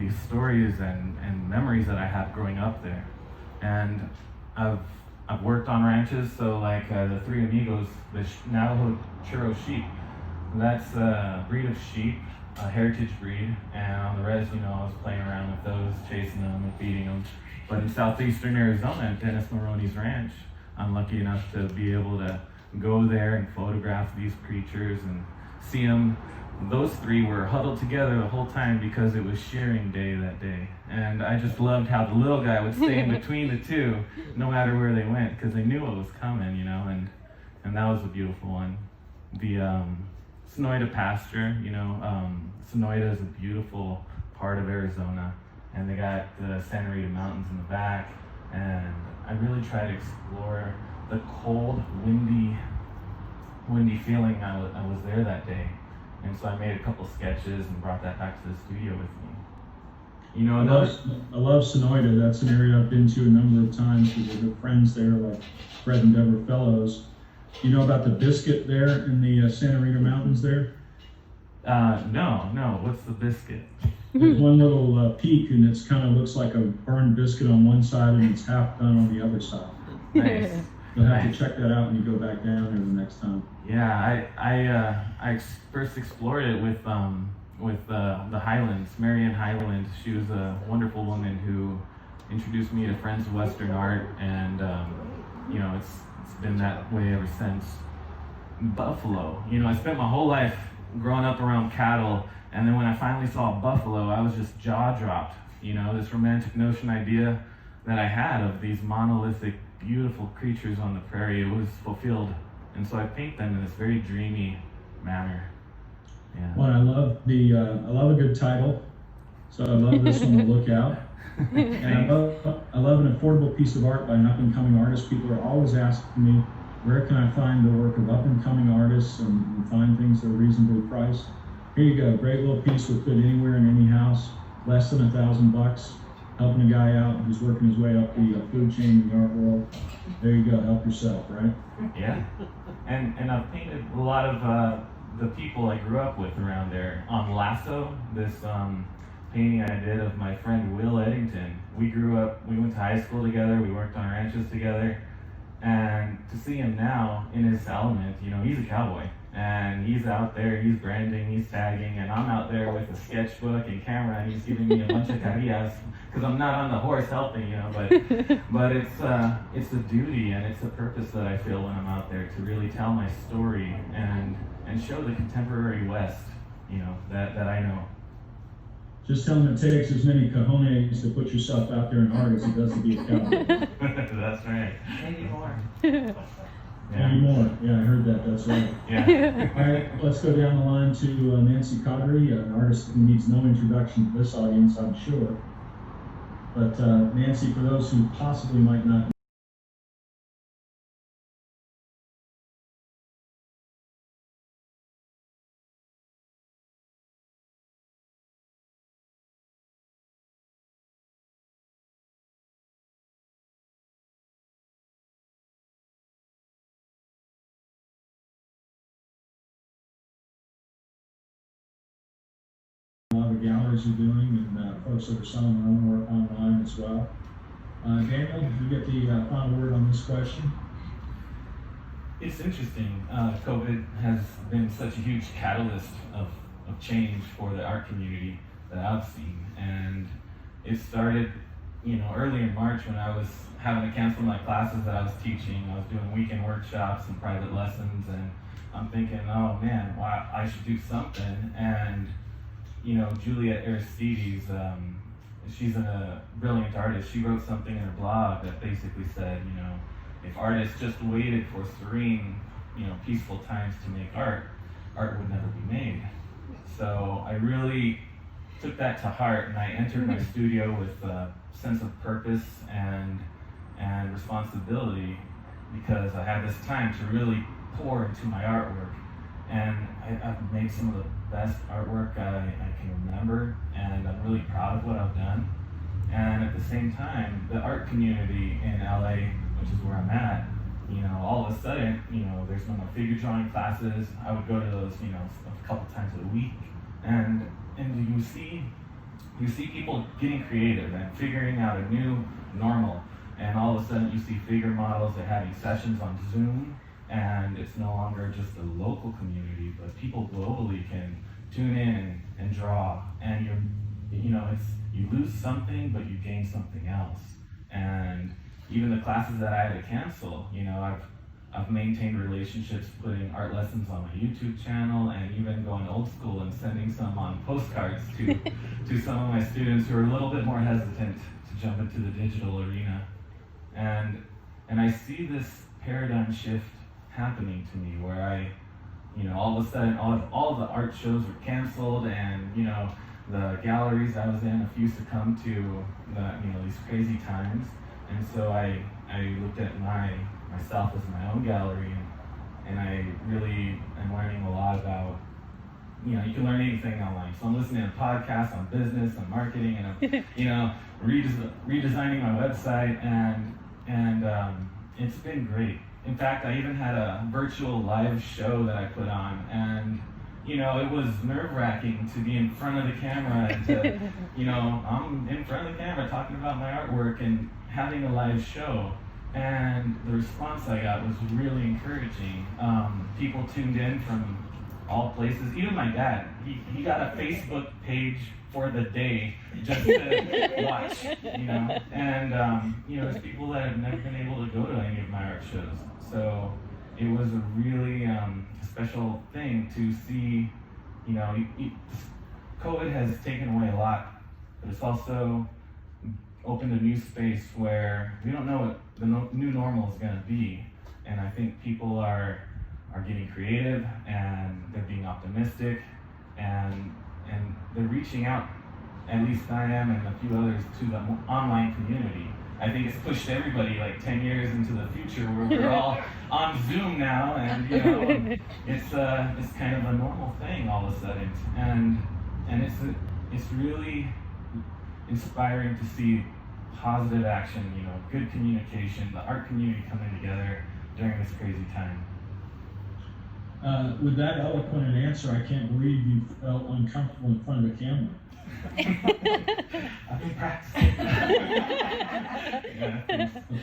these stories and memories that I had growing up there. And I've worked on ranches, so like the Three Amigos, the Navajo Churro sheep, that's a breed of sheep, a heritage breed, and on the res, I was playing around with those, chasing them and feeding them. But in southeastern Arizona, at Dennis Maroney's ranch, I'm lucky enough to be able to go there and photograph these creatures and see them. Those three were huddled together the whole time because it was shearing day that day. And I just loved how the little guy would stay in between the two, no matter where they went, because they knew what was coming, and that was a beautiful one. The Sonoyta pasture, Sonoyta is a beautiful part of Arizona, and they got the Santa Rita Mountains in the back, and I really try to explore the cold, windy feeling I was there that day. And so I made a couple sketches and brought that back to the studio with me. I love Sonoyta. That's an area I've been to a number of times with good friends there, like Fred and Deborah Fellows. You know about the biscuit there in the Santa Rita Mountains there? No. What's the biscuit? There's one little peak, and it kind of looks like a burned biscuit on one side, and it's half done on the other side. Nice. You'll have to check that out when you go back down there the next time. Yeah, I first explored it with the Highlands, Marianne Highland. She was a wonderful woman who introduced me to Friends of Western Art, and it's been that way ever since. Buffalo, I spent my whole life growing up around cattle, and then when I finally saw a buffalo, I was just jaw dropped. This romantic notion idea that I had of these monolithic, beautiful creatures on the prairie, it was fulfilled. And so I paint them in this very dreamy manner. Yeah. Well, I love a good title. So I love this one, The Lookout. And I love an affordable piece of art by an up-and-coming artist. People are always asking me, where can I find the work of up-and-coming artists and find things that are reasonably priced? Here you go, great little piece will fit anywhere in any house, less than $1,000, helping a guy out who's working his way up the food chain in the art world. There you go, help yourself, right? Yeah, and I've painted a lot of the people I grew up with around there. On Lasso, this painting I did of my friend Will Eddington. We grew up, we went to high school together, we worked on ranches together, and to see him now in his element, he's a cowboy. And he's out there, he's branding, he's tagging, and I'm out there with a sketchbook and camera, and he's giving me a bunch of carillas, because I'm not on the horse helping, but it's a duty and it's a purpose that I feel when I'm out there to really tell my story and show the contemporary West, that I know. Just tell him it takes as many cojones to put yourself out there in art as it does to be a cowboy. That's right. Maybe more. Yeah. Maybe more. Yeah, I heard that. That's right. Yeah. All right, let's go down the line to Nancy Cawdrey, an artist who needs no introduction to this audience, I'm sure. But Nancy, for those who possibly might not a lot of galleries are doing, and folks that are selling their own work online as well. Daniel, you get the final word on this question. It's interesting. COVID has been such a huge catalyst of change for the art community that I've seen. And it started, early in March when I was having to cancel my classes that I was teaching. I was doing weekend workshops and private lessons, and I'm thinking, oh man, wow, I should do something. And Juliet Aristides, she's a brilliant artist. She wrote something in her blog that basically said, if artists just waited for serene, peaceful times to make art would never be made. So I really took that to heart, and I entered my studio with a sense of purpose and responsibility, because I had this time to really pour into my artwork. And I've made some of the best artwork I can remember, and I'm really proud of what I've done. And at the same time, the art community in LA, which is where I'm at, all of a sudden, there's no more figure drawing classes. I would go to those, a couple times a week. And you see you see people getting creative and figuring out a new normal. And all of a sudden you see figure models, they're having sessions on Zoom, and it's no longer just a local community, but people globally can tune in and draw, and you lose something, but you gain something else. And even the classes that I had to cancel, I've maintained relationships, putting art lessons on my YouTube channel, and even going old school and sending some on postcards to some of my students who are a little bit more hesitant to jump into the digital arena. And I see this paradigm shift happening to me where all of a sudden all of the art shows were canceled, and the galleries I was in refused to come to these crazy times. And so I looked at myself as my own gallery, and I really am learning a lot about, you can learn anything online. So I'm listening to podcasts on business, on marketing, and I'm, redesigning my website, and it's been great. In fact, I even had a virtual live show that I put on, and it was nerve-wracking to be in front of the camera and to, I'm in front of the camera talking about my artwork and having a live show. And the response I got was really encouraging. People tuned in from all places. Even my dad, he got a Facebook page for the day just to watch, And, there's people that have never been able to go to any of my art shows. So it was a really special thing to see, COVID has taken away a lot, but it's also opened a new space where we don't know what the new normal is going to be. And I think people are getting creative, and they're being optimistic, and they're reaching out, at least I am and a few others, to the online community. I think it's pushed everybody like 10 years into the future where we're all on Zoom now, and it's kind of a normal thing all of a sudden, and it's really inspiring to see positive action, good communication, the art community coming together during this crazy time. With that eloquent an answer, I can't believe you felt uncomfortable in front of a camera. I've been practicing. Well,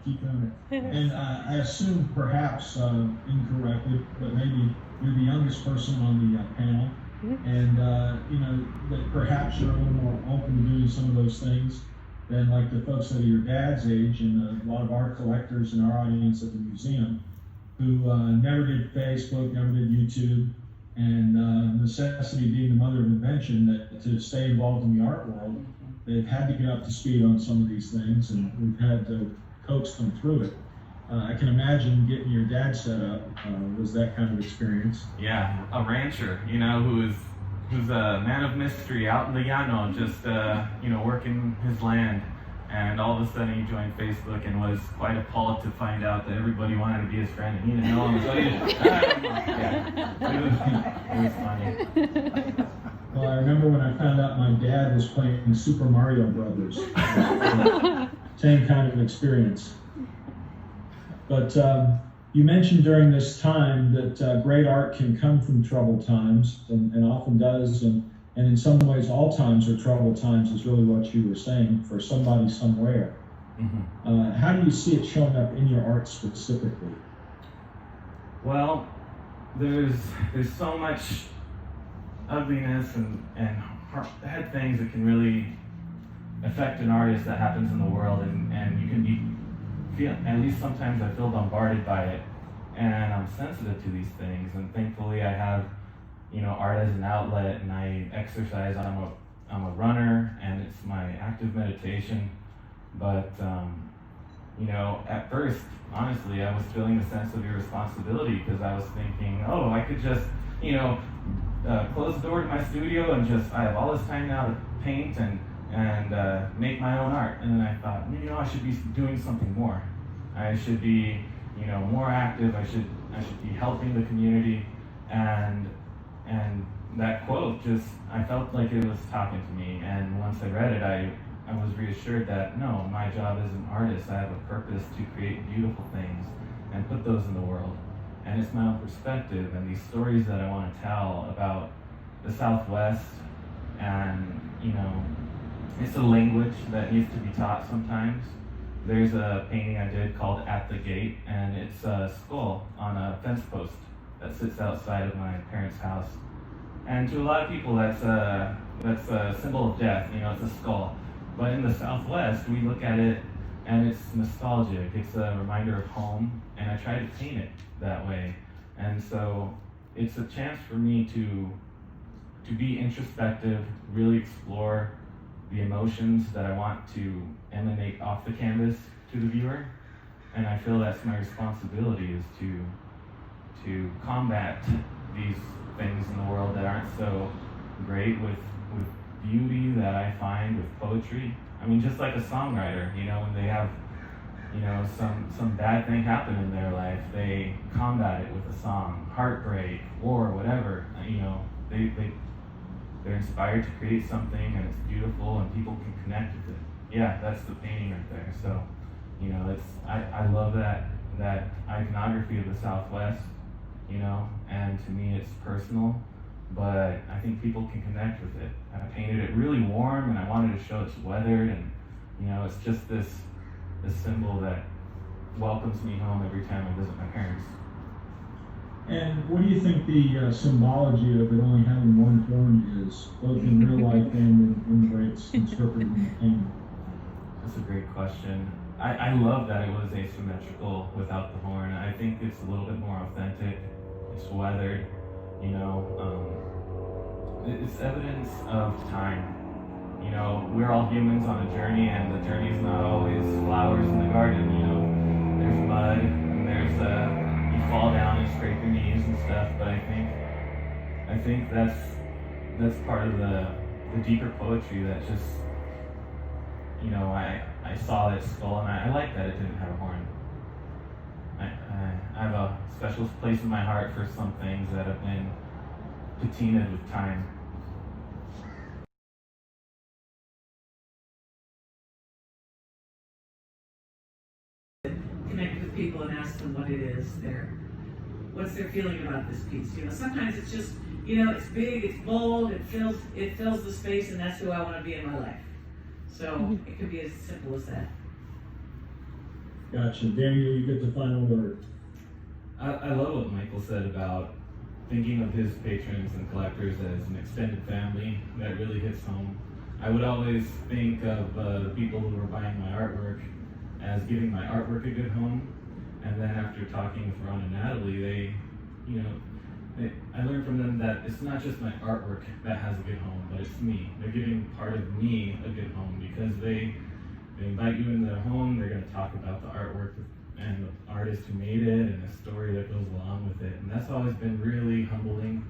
keep doing it. And I assume, perhaps incorrectly, but maybe you're the youngest person on the panel, and that perhaps you're a little more open to doing some of those things than like the folks that are your dad's age, and a lot of art collectors in our audience at the museum who never did Facebook, never did YouTube, and necessity being the mother of invention, that to stay involved in the art world, they've had to get up to speed on some of these things, and we've had to coax them through it. I can imagine getting your dad set up was that kind of experience. Yeah, a rancher, who's a man of mystery out in the llano, just working his land. And all of a sudden he joined Facebook and was quite appalled to find out that everybody wanted to be his friend, and he didn't know him. So it was funny. Well, I remember when I found out my dad was playing Super Mario Brothers. Same kind of experience. But you mentioned during this time that great art can come from troubled times, and often does, and in some ways all times are troubled times, is really what you were saying, for somebody somewhere. Mm-hmm. How do you see it showing up in your art specifically? Well, there's so much ugliness and bad things that can really affect an artist that happens in the world, and you can feel, at least sometimes I feel bombarded by it, and I'm sensitive to these things, and thankfully I have art as an outlet, and I exercise. I'm a runner, and it's my active meditation. But at first, honestly, I was feeling a sense of irresponsibility, because I was thinking, oh, I could just close the door to my studio and I have all this time now to paint and make my own art. And then I thought, I should be doing something more. I should be more active. I should be helping the community, and that quote I felt like it was talking to me. And once I read it, I was reassured that no, my job as an artist, I have a purpose to create beautiful things and put those in the world. And it's my own perspective and these stories that I want to tell about the Southwest, and you know, it's a language that needs to be taught sometimes. There's a painting I did called At the Gate, and it's a skull on a fence post that sits outside of my parents' house. And to a lot of people, that's a symbol of death. You know, it's a skull. But in the Southwest, we look at it and it's nostalgic. It's a reminder of home, and I try to paint it that way. And so it's a chance for me to be introspective, really explore the emotions that I want to emanate off the canvas to the viewer. And I feel that's my responsibility, is to combat these things in the world that aren't so great with beauty that I find with poetry. I mean, just like a songwriter, you know, when they have, you know, some bad thing happen in their life, they combat it with a song, heartbreak, war, whatever. You know, they're inspired to create something, and it's beautiful, and people can connect with it. Yeah, that's the painting right there. So, you know, I love that iconography of the Southwest, you know, and to me it's personal, but I think people can connect with it. And I painted it really warm, and I wanted to show it's weathered, and, you know, it's just this symbol that welcomes me home every time I visit my parents. And what do you think the symbology of it only having one horn is, both in real life and in the way it's interpreted in the painting? That's a great question. I love that it was asymmetrical without the horn. I think it's a little bit more authentic. It's weathered, you know. It's evidence of time. You know, we're all humans on a journey, and the journey is not always flowers in the garden. You know, there's mud, and there's you fall down and scrape your knees and stuff. But I think that's part of the deeper poetry that just, you know, I saw that skull, and I like that it didn't have a horn. I have a special place in my heart for some things that have been patinaed with time. Connect with people and ask them what it is what's their feeling about this piece. You know, sometimes it's just, you know, it's big, it's bold, it fills the space, and that's who I want to be in my life. So it could be as simple as that. Gotcha. Daniel, you get the final word. I love what Michael said about thinking of his patrons and collectors as an extended family. That really hits home. I would always think of the people who are buying my artwork as giving my artwork a good home. And then after talking with Ron and Natalie, I learned from them that it's not just my artwork that has a good home, but it's me. They're giving part of me a good home, because they invite you into their home. They're going to talk about the artwork and the artist who made it and the story that goes along with it. And that's always been really humbling.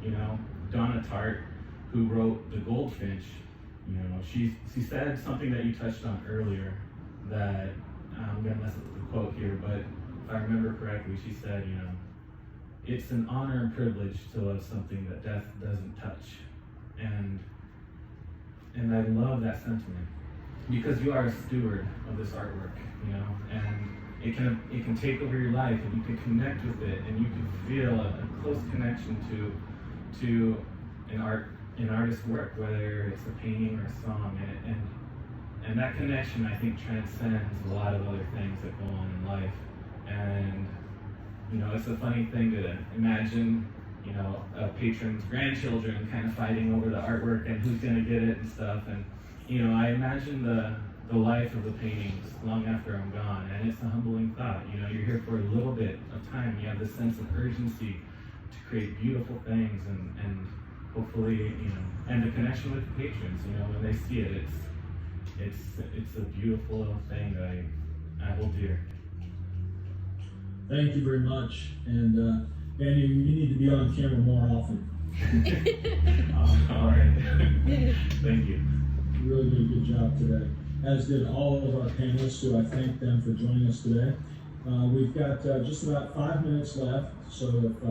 You know, Donna Tartt, who wrote The Goldfinch, you know, she said something that you touched on earlier, that I'm going to mess up with the quote here, but if I remember correctly, she said, you know, it's an honor and privilege to love something that death doesn't touch. And I love that sentiment, because you are a steward of this artwork, you know, and it can take over your life, and you can connect with it, and you can feel a close connection to an artist's work, whether it's a painting or a song, and that connection, I think, transcends a lot of other things that go on in life. And, you know, it's a funny thing to imagine, you know, a patron's grandchildren kind of fighting over the artwork and who's going to get it and stuff. And, you know, I imagine the life of the paintings long after I'm gone, and it's a humbling thought. You know, you're here for a little bit of time. You have this sense of urgency to create beautiful things, and hopefully, you know, and the connection with the patrons, you know, when they see it, it's a beautiful thing that I hold dear. Thank you very much. And Daniel, you need to be on camera more often. All right. Thank you. You really did a good job today, as did all of our panelists, so I thank them for joining us today. We've got just about 5 minutes left, so if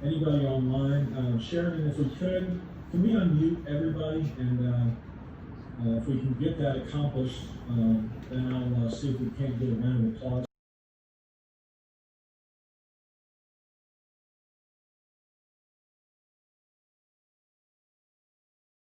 anybody online, Sharon, if we could, can we unmute everybody? And if we can get that accomplished, then I'll see if we can't get a round of applause.